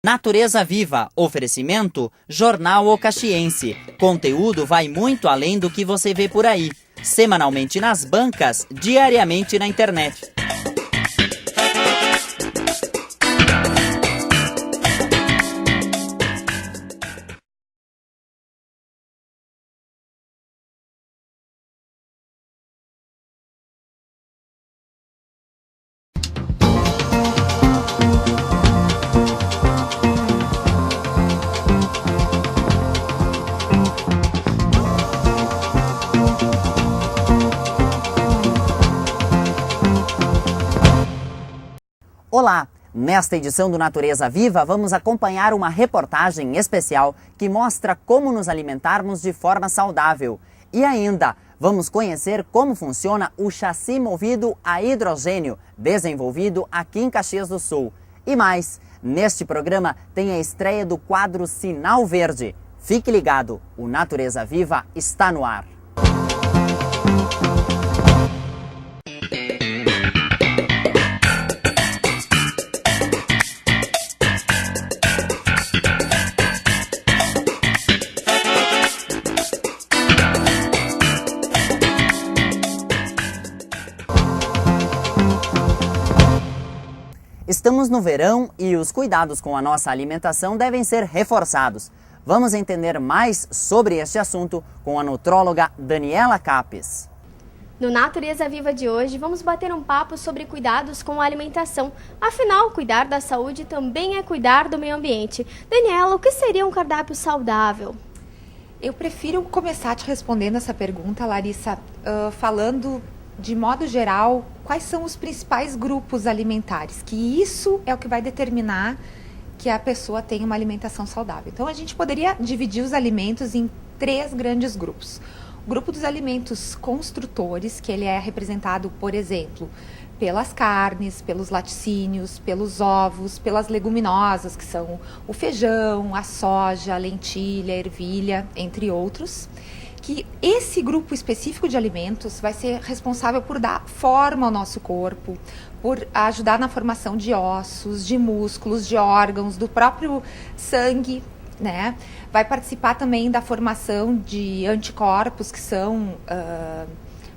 Natureza Viva, oferecimento Jornal O Caxiense. Conteúdo vai muito além do que você vê por aí. Semanalmente nas bancas, diariamente na internet. Olá! Nesta edição do Natureza Viva, vamos acompanhar uma reportagem especial que mostra como nos alimentarmos de forma saudável. E ainda, vamos conhecer como funciona o chassi movido a hidrogênio, desenvolvido aqui em Caxias do Sul. E mais, neste programa tem a estreia do quadro Sinal Verde. Fique ligado, o Natureza Viva está no ar. Estamos no verão e os cuidados com a nossa alimentação devem ser reforçados. Vamos entender mais sobre este assunto com a nutróloga Daniela Capes. No Natureza Viva de hoje, vamos bater um papo sobre cuidados com a alimentação. Afinal, cuidar da saúde também é cuidar do meio ambiente. Daniela, o que seria um cardápio saudável? Eu prefiro começar te respondendo essa pergunta, Larissa, falando de modo geral, quais são os principais grupos alimentares, que isso é o que vai determinar que a pessoa tenha uma alimentação saudável. Então, a gente poderia dividir os alimentos em 3 grandes grupos. O grupo dos alimentos construtores, que ele é representado, por exemplo, pelas carnes, pelos laticínios, pelos ovos, pelas leguminosas, que são o feijão, a soja, a lentilha, a ervilha, entre outros. Que esse grupo específico de alimentos vai ser responsável por dar forma ao nosso corpo, por ajudar na formação de ossos, de músculos, de órgãos, do próprio sangue, né? Vai participar também da formação de anticorpos, que são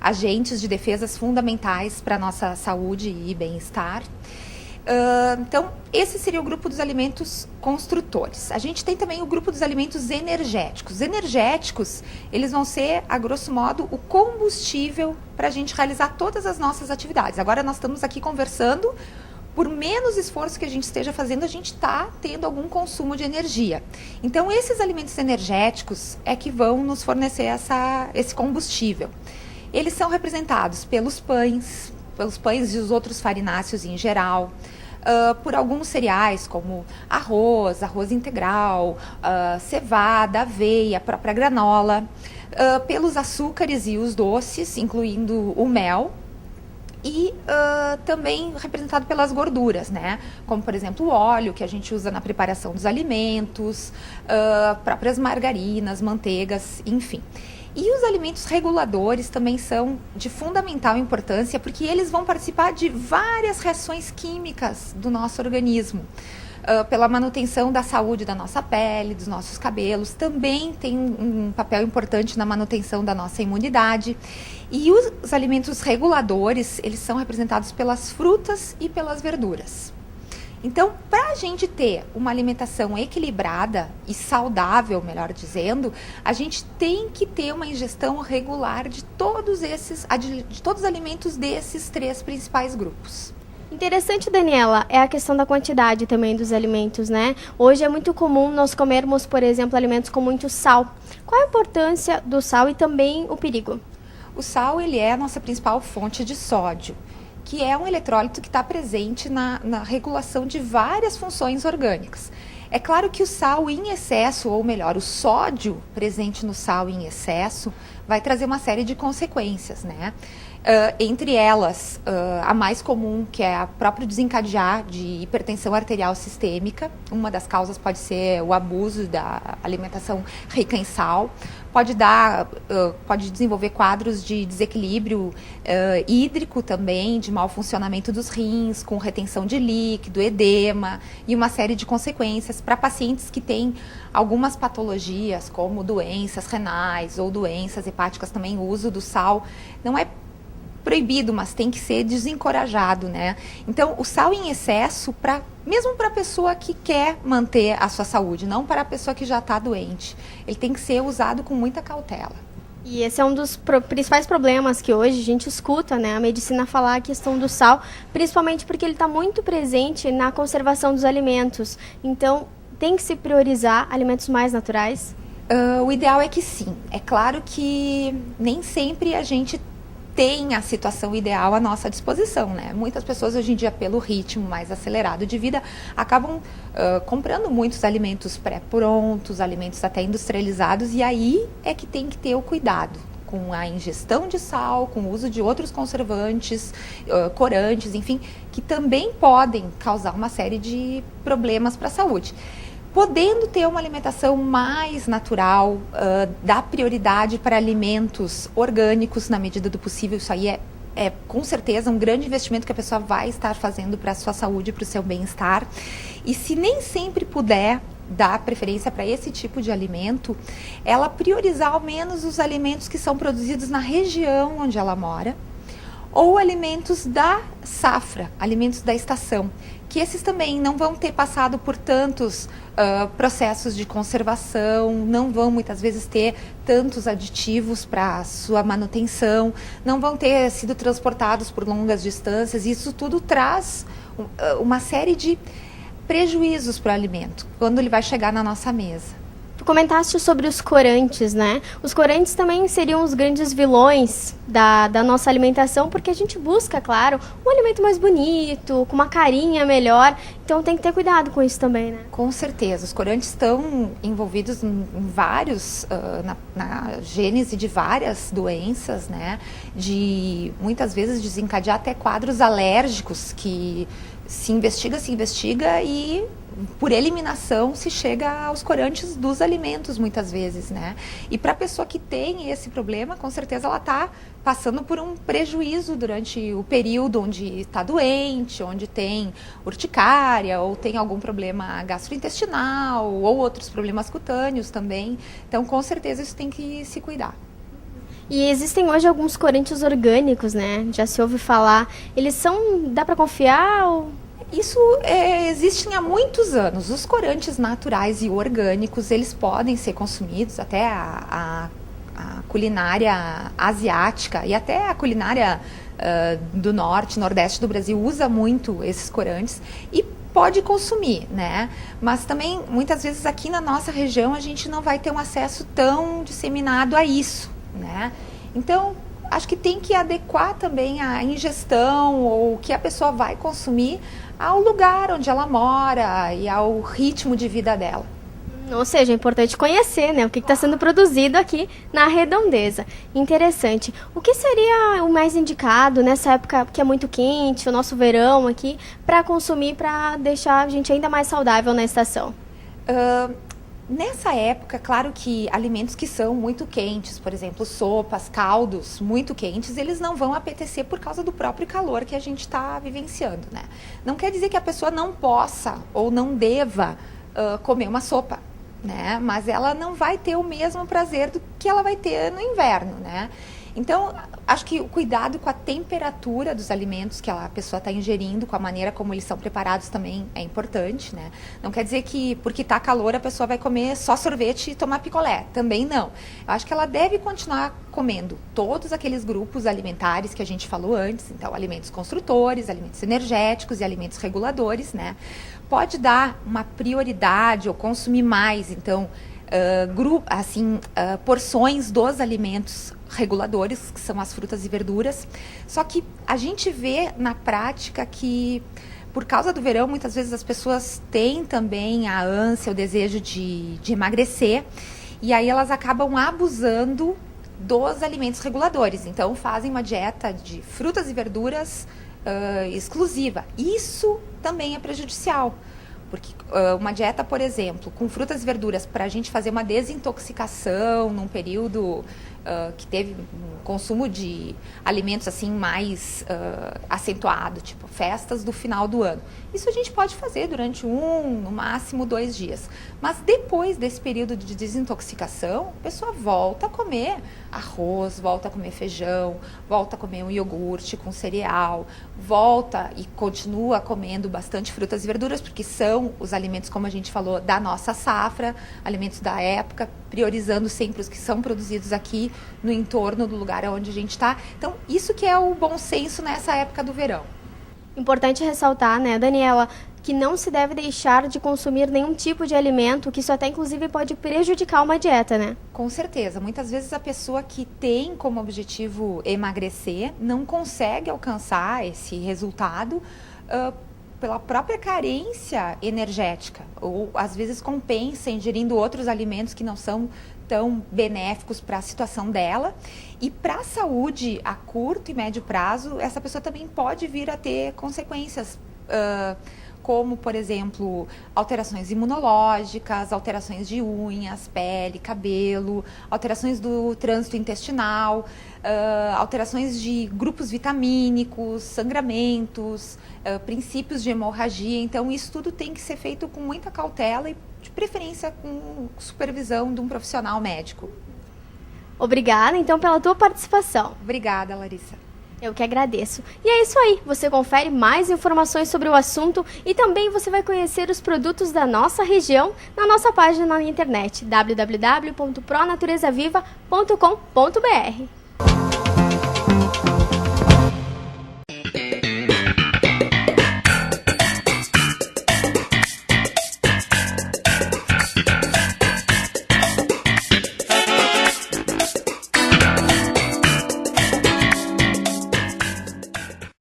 agentes de defesas fundamentais para a nossa saúde e bem-estar. Então, esse seria o grupo dos alimentos construtores. A gente tem também o grupo dos alimentos energéticos. Energéticos, eles vão ser, a grosso modo, o combustível para a gente realizar todas as nossas atividades. Agora nós estamos aqui conversando, por menos esforço que a gente esteja fazendo, a gente está tendo algum consumo de energia. Então, esses alimentos energéticos é que vão nos fornecer esse combustível. Eles são representados pelos pães e os outros farináceos em geral, por alguns cereais como arroz integral, cevada, aveia, a própria granola, pelos açúcares e os doces, incluindo o mel, e também representado pelas gorduras, né? Como, por exemplo, o óleo que a gente usa na preparação dos alimentos, próprias margarinas, manteigas, enfim. E os alimentos reguladores também são de fundamental importância, porque eles vão participar de várias reações químicas do nosso organismo. Pela manutenção da saúde da nossa pele, dos nossos cabelos, também tem um papel importante na manutenção da nossa imunidade. E os alimentos reguladores, eles são representados pelas frutas e pelas verduras. Então, para a gente ter uma alimentação equilibrada e saudável, melhor dizendo, a gente tem que ter uma ingestão regular de todos os alimentos desses 3 principais grupos. Interessante, Daniela, é a questão da quantidade também dos alimentos, né? Hoje é muito comum nós comermos, por exemplo, alimentos com muito sal. Qual a importância do sal e também o perigo? O sal, ele é a nossa principal fonte de sódio, que é um eletrólito que está presente na regulação de várias funções orgânicas. É claro que o sal em excesso, ou melhor, o sódio presente no sal em excesso, vai trazer uma série de consequências, né? Entre elas, a mais comum, que é o próprio desencadear de hipertensão arterial sistêmica. Uma das causas pode ser o abuso da alimentação rica em sal. pode desenvolver quadros de desequilíbrio hídrico também, de mau funcionamento dos rins, com retenção de líquido, edema e uma série de consequências para pacientes que têm algumas patologias, como doenças renais ou doenças hepáticas também. O uso do sal não é proibido, mas tem que ser desencorajado, né? Então, o sal em excesso, mesmo para a pessoa que quer manter a sua saúde, não para a pessoa que já está doente, ele tem que ser usado com muita cautela. E esse é um dos principais problemas que hoje a gente escuta, né? A medicina falar a questão do sal, principalmente porque ele está muito presente na conservação dos alimentos. Então, tem que se priorizar alimentos mais naturais? O ideal é que sim. É claro que nem sempre a gente tem a situação ideal à nossa disposição, né? Muitas pessoas hoje em dia, pelo ritmo mais acelerado de vida, acabam comprando muitos alimentos pré-prontos, alimentos até industrializados, e aí é que tem que ter o cuidado com a ingestão de sal, com o uso de outros conservantes, corantes, enfim, que também podem causar uma série de problemas para a saúde. Podendo ter uma alimentação mais natural, dar prioridade para alimentos orgânicos na medida do possível, isso aí é com certeza um grande investimento que a pessoa vai estar fazendo para a sua saúde, para o seu bem-estar. E se nem sempre puder dar preferência para esse tipo de alimento, ela priorizar ao menos os alimentos que são produzidos na região onde ela mora, ou alimentos da safra, alimentos da estação, que esses também não vão ter passado por tantos processos de conservação, não vão muitas vezes ter tantos aditivos para sua manutenção, não vão ter sido transportados por longas distâncias. Isso tudo traz uma série de prejuízos para o alimento, quando ele vai chegar na nossa mesa. Tu comentaste sobre os corantes, né? Os corantes também seriam os grandes vilões da nossa alimentação, porque a gente busca, claro, um alimento mais bonito, com uma carinha melhor. Então tem que ter cuidado com isso também, né? Com certeza. Os corantes estão envolvidos em vários, na gênese de várias doenças, né? De muitas vezes desencadear até quadros alérgicos que se investiga e por eliminação se chega aos corantes dos alimentos muitas vezes, né? E para a pessoa que tem esse problema, com certeza ela está passando por um prejuízo durante o período onde está doente, onde tem urticária ou tem algum problema gastrointestinal ou outros problemas cutâneos também. Então, com certeza isso tem que se cuidar. E existem hoje alguns corantes orgânicos, né? Já se ouve falar. Eles dá para confiar ou... Isso existe há muitos anos. Os corantes naturais e orgânicos, eles podem ser consumidos, até a culinária asiática e até a culinária do norte, nordeste do Brasil usa muito esses corantes e pode consumir, né? Mas também, muitas vezes aqui na nossa região, a gente não vai ter um acesso tão disseminado a isso, né? Então, acho que tem que adequar também a ingestão ou o que a pessoa vai consumir ao lugar onde ela mora e ao ritmo de vida dela. Ou seja, é importante conhecer, né, o que está sendo produzido aqui na redondeza. Interessante. O que seria o mais indicado nessa época que é muito quente, o nosso verão aqui, para consumir, para deixar a gente ainda mais saudável na estação? Nessa época, claro que alimentos que são muito quentes, por exemplo, sopas, caldos muito quentes, eles não vão apetecer por causa do próprio calor que a gente está vivenciando, né? Não quer dizer que a pessoa não possa ou não deva comer uma sopa, né? Mas ela não vai ter o mesmo prazer do que ela vai ter no inverno, né? Então, acho que o cuidado com a temperatura dos alimentos que a pessoa está ingerindo, com a maneira como eles são preparados também é importante, né? Não quer dizer que porque está calor a pessoa vai comer só sorvete e tomar picolé. Também não. Eu acho que ela deve continuar comendo todos aqueles grupos alimentares que a gente falou antes. Então, alimentos construtores, alimentos energéticos e alimentos reguladores, né? Pode dar uma prioridade ou consumir mais, então, porções dos alimentos reguladores, que são as frutas e verduras. Só que a gente vê na prática que, por causa do verão, muitas vezes as pessoas têm também a ânsia, o desejo de emagrecer, e aí elas acabam abusando dos alimentos reguladores. Então, fazem uma dieta de frutas e verduras exclusiva. Isso também é prejudicial, Porque uma dieta, por exemplo, com frutas e verduras, para a gente fazer uma desintoxicação num período que teve um consumo de alimentos assim mais acentuado, tipo festas do final do ano. Isso a gente pode fazer durante no máximo 2 dias. Mas depois desse período de desintoxicação, a pessoa volta a comer arroz, volta a comer feijão, volta a comer um iogurte com cereal, volta e continua comendo bastante frutas e verduras, porque são os alimentos, como a gente falou, da nossa safra, alimentos da época, priorizando sempre os que são produzidos aqui no entorno do lugar onde a gente está. Então, isso que é o bom senso nessa época do verão. Importante ressaltar, né, Daniela, que não se deve deixar de consumir nenhum tipo de alimento, que isso até inclusive pode prejudicar uma dieta, né? Com certeza. Muitas vezes a pessoa que tem como objetivo emagrecer não consegue alcançar esse resultado pela própria carência energética, ou às vezes compensa ingerindo outros alimentos que não são tão benéficos para a situação dela. E para a saúde a curto e médio prazo, essa pessoa também pode vir a ter consequências, como, por exemplo, alterações imunológicas, alterações de unhas, pele, cabelo, alterações do trânsito intestinal, alterações de grupos vitamínicos, sangramentos, princípios de hemorragia. Então, isso tudo tem que ser feito com muita cautela e, de preferência, com supervisão de um profissional médico. Obrigada, então, pela tua participação. Obrigada, Larissa. Eu que agradeço. E é isso aí, você confere mais informações sobre o assunto e também você vai conhecer os produtos da nossa região na nossa página na internet www.pronaturezaviva.com.br.